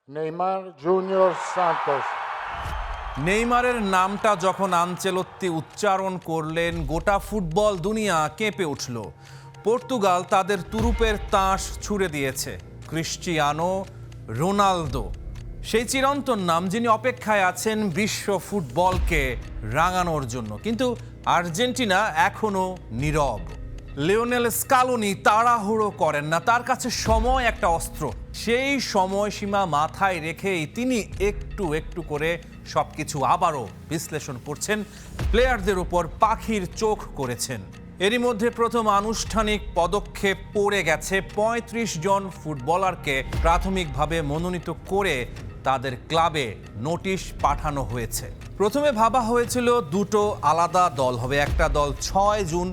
Neymar Junior Santos. নেইমারের নামটা যখন আনচেলত্তি উচ্চারণ করলেন, গোটা ফুটবল দুনিয়া কেঁপে উঠল। পর্তুগাল তাদের তুরুপের তাস ছুড়ে দিয়েছে। ক্রিশ্চিয়ানো রোনালদো, সেই চিরন্তন নাম যিনি অপেক্ষায় আছেন বিশ্ব ফুটবলকে রাঙানোর জন্য। কিন্তু আর্জেন্টিনা এখনো নীরব। লিওনেল স্কালোনি তাড়াহুড়ো করেন না, তার কাছে সময় একটা অস্ত্র। সেই সময়সীমা মাথায় রেখেই তিনি একটু একটু করে সবকিছু আবারও বিশ্লেষণ করছেন, প্লেয়ারদের উপর পাখির চোখ করেছেন। এরই মধ্যে প্রথম আনুষ্ঠানিক পদক্ষেপ পড়ে গেছে। ৩৫ জন ফুটবলারকে প্রাথমিকভাবে মনোনীত করে তাদের ক্লাবে নোটিশ পাঠানো হয়েছে। প্রথমে ভাবা হয়েছিল দুটো আলাদা দল হবে। একটা দল ৬ জুন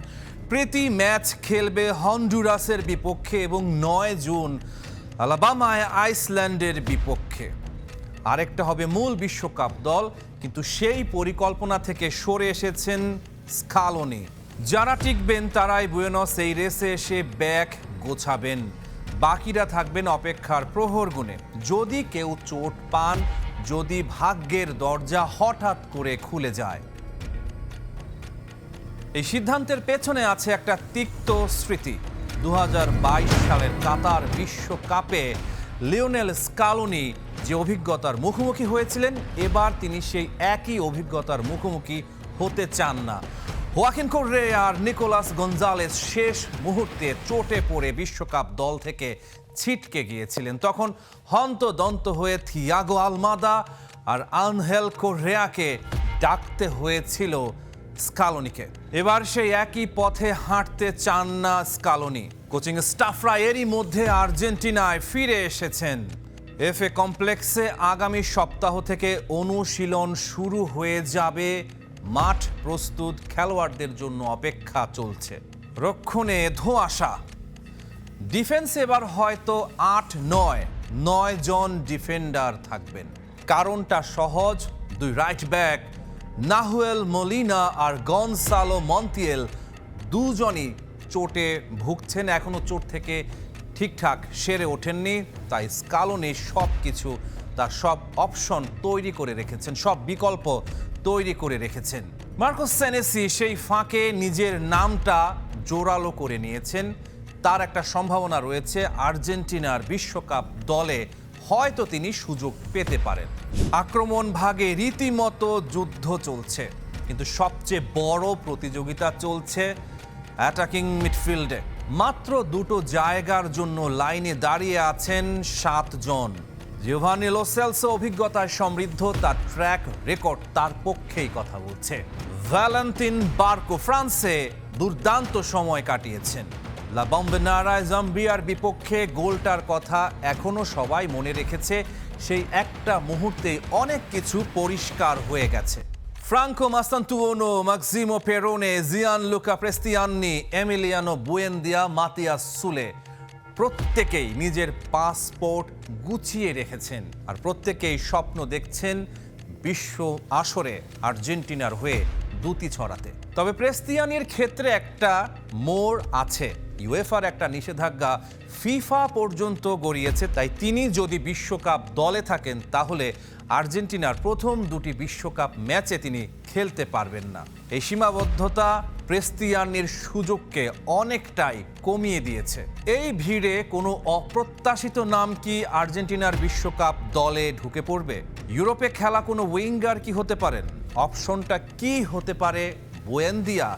প্রীতি ম্যাচ খেলবে হন্ডুরাসের বিপক্ষে এবং ৯ জুন আলাবামায় আইসল্যান্ডের বিপক্ষে। আরেকটা হবে মূল বিশ্বকাপ দল, কিন্তু সেই পরিকল্পনা থেকে সরে এসেছেন স্কালোনি। যারা টিকবেন তারাই বুয়েনস এইরেসে এসে ব্যাগ গোছাবেন, বাকিরা থাকবেন অপেক্ষার প্রহর গুণে। যদি কেউ চোট পান, যদি ভাগ্যের দরজা হঠাৎ করে খুলে যায়। এই সিদ্ধান্তের পেছনে আছে একটা তিক্ত স্মৃতি। ২০২২ সালের কাতার বিশ্বকাপে লিওনেল স্কালোনি যে অভিজ্ঞতার মুখোমুখি হয়েছিলেন, এবার তিনি সেই একই অভিজ্ঞতার মুখোমুখি হতে চান না। হোয়াকিন কোর্রেয়া আর নিকোলাস গঞ্জালেস শেষ মুহূর্তে চোটে পড়ে বিশ্বকাপ দল থেকে ছিটকে গিয়েছিলেন। তখন হন্তদন্ত হয়ে থিয়াগো আলমাদা আর আনহেল কোর্রেয়াকে ডাকতে হয়েছিল স্কালোনিকে। এবার সেই একই পথে হাঁটতে চান না স্কালোনি। কোচিং স্টাফরা এরই মধ্যে আর্জেন্টিনায় ফিরে এসেছেন। এফএ কমপ্লেক্সে আগামী সপ্তাহ থেকে অনুশীলন শুরু হয়ে যাবে। মাঠ প্রস্তুত, খেলোয়াড়দের জন্য অপেক্ষা চলছে। রক্ষণে ধোঁয়াশা। ডিফেন্স এবার হয়তো ৮-৯ জন ডিফেন্ডার থাকবেন। কারণটা সহজ, দুই রাইট ব্যাক নাহুয়েল মলিনা আর গনসালো মন্তিয়েল দুজনই চোটে ভুগছেন, এখনো চোট থেকে ঠিকঠাক সেরে ওঠেননি। তাই স্কালোনি সব কিছু, তার সব অপশন তৈরি করে রেখেছেন, সব বিকল্প তৈরি করে রেখেছেন। মার্কোস সেনেসি সেই ফাঁকে নিজের নামটা জোরালো করে নিয়েছেন। তার একটা সম্ভাবনা রয়েছে, আর্জেন্টিনার বিশ্বকাপ দলে হয়তো তিনি সুযোগ পেতে পারেন। আক্রমণ ভাগে রীতিমতো যুদ্ধ চলছে, কিন্তু সবচেয়ে বড় প্রতিযোগিতা চলছে অ্যাটাকিং মিডফিল্ডে। মাত্র দুটো জায়গার জন্য লাইনে দাঁড়িয়ে আছেন ৭ জন। জিওভানি লো সেলসো অভিজ্ঞতায় সমৃদ্ধ, তার ট্র্যাক রেকর্ড তার পক্ষেই কথা বলছে। ভ্যালেন্তিন বার্কো ফ্রান্সে দুর্দান্ত সময় কাটিয়েছেন। লা বম্বেনারায় জাম্বিয়ার বিপক্ষে গোলটার কথা এখনো সবাই মনে রেখেছে। সেই একটা মুহূর্তে অনেক কিছু পরিষ্কার হয়ে গেছে। Franco Mastantuono, Maximo Perrone, Gianluca Prestianni, Emiliano Buendia, Matias Soule প্রত্যেকেই নিজের পাসপোর্ট গুছিয়ে রেখেছেন, আর প্রত্যেকেই স্বপ্ন দেখছেন বিশ্ব আসরে আর্জেন্টিনার হয়ে দুতি ছড়াতে। তবে প্রেস্তিয়ানির ক্ষেত্রে একটা মোড় আছে। ইউএফার একটা নিষেধাজ্ঞা ফিফা পর্যন্ত গড়িয়েছে, তাই তিনি যদি বিশ্বকাপ দলে থাকেন তাহলে আর্জেন্টিনার প্রথম দুটি বিশ্বকাপ ম্যাচে তিনি খেলতে পারবেন না। এই সীমাবদ্ধতা প্রেস্তিয়ানির সুযোগকে অনেকটাই কমিয়ে দিয়েছে। এই ভিড়ে কোনো অপ্রত্যাশিত নাম কি আর্জেন্টিনার বিশ্বকাপ দলে ঢুকে পড়বে? ইউরোপে খেলা কোনো উইঙ্গার কি হতে পারেন? অপশনটা কি হতে পারে? বুয়েন্দিয়া,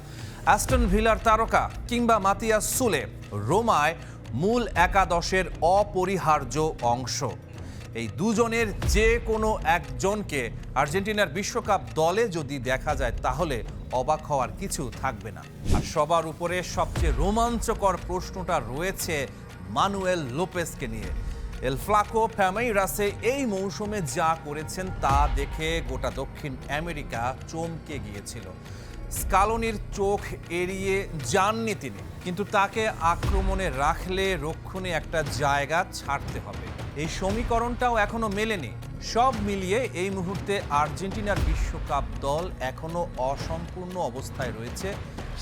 অ্যাস্টন ভিলার তারকা, কিংবা মাতিয়াস সুলে রোমায় মূল একাদশের অপরিহার্য অংশ। এই দুজনের যে কোনো একজনকে আর্জেন্টিনার বিশ্বকাপ দলে যদি দেখা যায় তাহলে অবাক হওয়ার কিছু থাকবে না। আর সবার উপরে সবচেয়ে রোমাঞ্চকর প্রশ্নটা রয়েছে মানুয়েল লোপেসকে নিয়ে। এল ফ্লাকো প্যামেইরাসে এই মৌসুমে যা করেছেন তা দেখে গোটা দক্ষিণ আমেরিকা চমকে গিয়েছিল। স্কালোনির চোখ এড়িয়ে যাননি তিনি, কিন্তু তাকে আক্রমণে রাখলে রক্ষণে একটা জায়গা ছাড়তে হবে। এই সমীকরণটাও এখনো মেলেনি। সব মিলিয়ে এই মুহূর্তে আর্জেন্টিনার বিশ্বকাপ দল এখনো অসম্পূর্ণ অবস্থায় রয়েছে।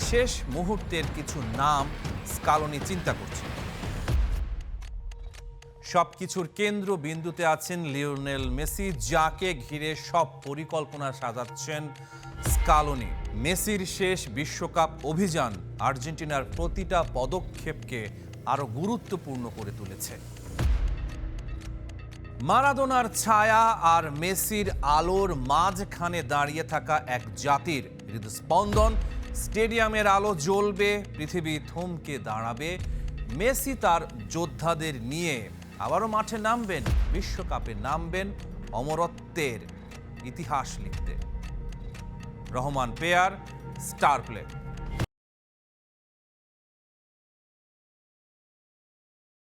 শেষ মুহূর্তের কিছু নাম স্কালোনি চিন্তা করছে। সবকিছুর কেন্দ্রবিন্দুতে আছেন লিওনেল মেসি, যাকে ঘিরে সব পরিকল্পনা সাজাচ্ছেন স্কালোনি। মেসির শেষ বিশ্বকাপ অভিযান আর্জেন্টিনার প্রতিটা পদক্ষেপকে আরো গুরুত্বপূর্ণ করে তুলেছে। মারাদোনার ছায়া আর মেসির আলোর মাঝখানে দাঁড়িয়ে থাকা এক জাতির হৃদস্পন্দন। স্টেডিয়ামের আলো জ্বলবে, পৃথিবী থমকে দাঁড়াবে। মেসি তার যোদ্ধাদের নিয়ে আবারও মাঠে নামবেন, বিশ্বকাপে নামবেন, অমরত্বের ইতিহাস লিখতে। Rahman pair, star play.